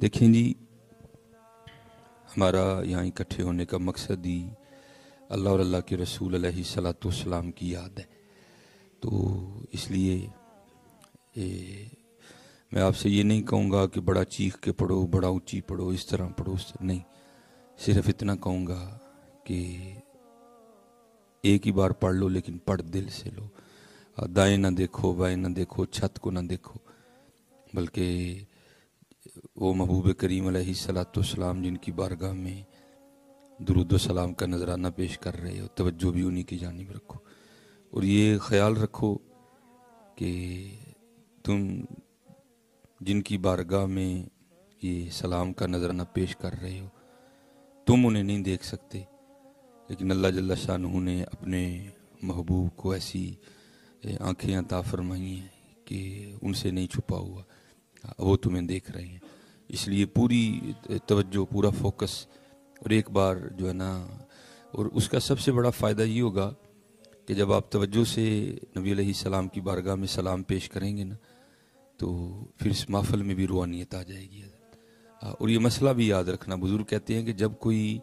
دیکھیں جی، ہمارا یہاں اکٹھے ہونے کا مقصد ہی اللہ اور اللہ کے رسول علیہ الصلوۃ والسلام کی یاد ہے۔ تو اس لیے میں آپ سے یہ نہیں کہوں گا کہ بڑا چیخ کے پڑھو، بڑا اونچی پڑھو، اس طرح پڑھو، نہیں، صرف اتنا کہوں گا کہ ایک ہی بار پڑھ لو، لیکن پڑھ دل سے لو۔ دائیں نہ دیکھو، بائیں نہ دیکھو، چھت کو نہ دیکھو، بلکہ وہ محبوب کریم علیہ الصلوۃ والسلام جن کی بارگاہ میں درود و سلام کا نذرانہ پیش کر رہے ہو، توجہ بھی انہی کی جانب رکھو، اور یہ خیال رکھو کہ تم جن کی بارگاہ میں یہ سلام کا نذرانہ پیش کر رہے ہو، تم انہیں نہیں دیکھ سکتے، لیکن اللہ جل شانہ نے اپنے محبوب کو ایسی آنکھیں عطا فرمائی ہیں کہ ان سے نہیں چھپا ہوا، وہ تمہیں دیکھ رہے ہیں۔ اس لیے پوری توجہ، پورا فوکس، اور ایک بار جو ہے نا، اور اس کا سب سے بڑا فائدہ یہ ہوگا کہ جب آپ توجہ سے نبی علیہ السلام کی بارگاہ میں سلام پیش کریں گے نا، تو پھر اس محفل میں بھی روحانیت آ جائے گی۔ اور یہ مسئلہ بھی یاد رکھنا، بزرگ کہتے ہیں کہ جب کوئی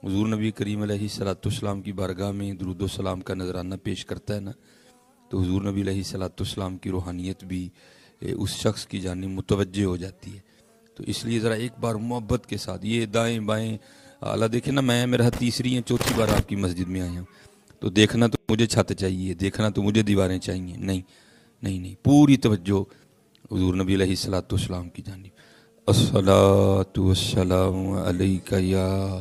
حضور نبی کریم علیہ الصلوۃ والسلام کی بارگاہ میں درود و سلام کا نذرانہ پیش کرتا ہے نا، تو حضور نبی علیہ الصلوۃ والسلام کی روحانیت بھی اس شخص کی جانب متوجہ ہو جاتی ہے۔ تو اس لیے ذرا ایک بار محبت کے ساتھ، یہ دائیں بائیں اللہ دیکھیں نا، میں میرا تیسری یا چوتھی بار آپ کی مسجد میں آیا ہوں، تو دیکھنا تو مجھے چھت چاہیے، دیکھنا تو مجھے دیواریں چاہیے، نہیں نہیں نہیں، پوری توجہ حضور نبی علیہ الصلوۃ والسلام کی جانب۔ الصلاۃ والسلام علیک یا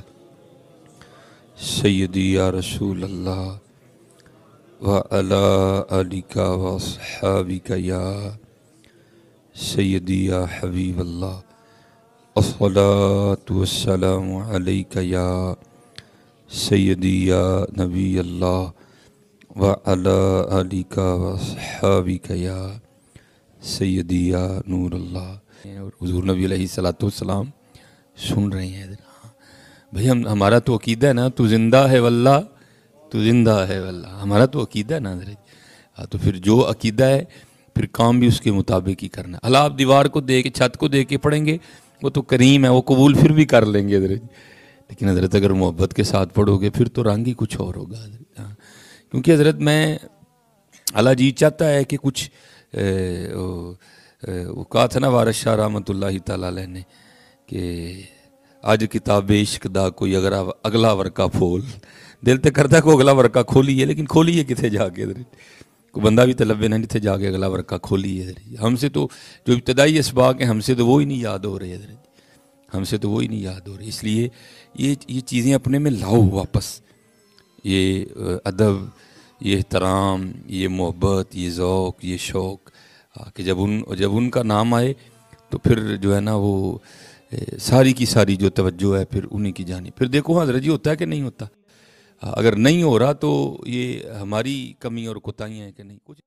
سیدی یا رسول اللہ وعلی آلک واصحابک یا سیدی یا حبیب اللہ۔ الصلاۃ والسلام علیک یا سیدی یا نبی اللہ وعلی آلک واصحابک یا سیدی یا نور اللہ۔ اور حضور نبی علیہ الصلوۃ والسلام سن رہے ہیں بھئی، ہمارا تو عقیدہ ہے نا، تو زندہ ہے واللہ، تو زندہ ہے واللہ، ہمارا تو عقیدہ ہے نا حضرت۔ تو پھر جو عقیدہ ہے، پھر کام بھی اس کے مطابق ہی کرنا ہے۔ اللہ، آپ دیوار کو دیکھ کے، چھت کو دیکھ کے پڑھیں گے، وہ تو کریم ہے، وہ قبول پھر بھی کر لیں گے حضرت، لیکن حضرت اگر محبت کے ساتھ پڑھو گے، پھر تو رنگ ہی کچھ اور ہوگا حضرت۔ کیونکہ حضرت میں اللہ جی چاہتا ہے کہ کچھ وہ کہا تھا نا وارث شاہ رحمۃ اللہ تعالیٰ علیہ نے کہ آج کتاب عشق دا کوئی اگلا ورقہ پھول، دل تے کرتا کوئی اگلا ورقہ کھولی ہے، لیکن کھولی ہے کتنے جا کے حضرت، کوئی بندہ بھی طلبے نہ جتنے جا کے اگلا ورقہ کھولی ہے حضرت۔ ہم سے تو جو ابتدائی اسباق ہیں، ہم سے تو وہی نہیں یاد ہو رہے حضرت، ہم سے تو وہی نہیں یاد ہو رہے۔ اس لیے یہ چیزیں اپنے میں لاؤ واپس، یہ ادب، یہ احترام، یہ محبت، یہ ذوق، یہ شوق، کہ جب ان کا نام آئے تو پھر جو ہے نا وہ ساری کی ساری جو توجہ ہے پھر انہی کی جانب۔ پھر دیکھو حضرت جی، ہوتا ہے کہ نہیں ہوتا؟ اگر نہیں ہو رہا تو یہ ہماری کمی اور کوتاہیاں ہیں کہ نہیں؟ کچھ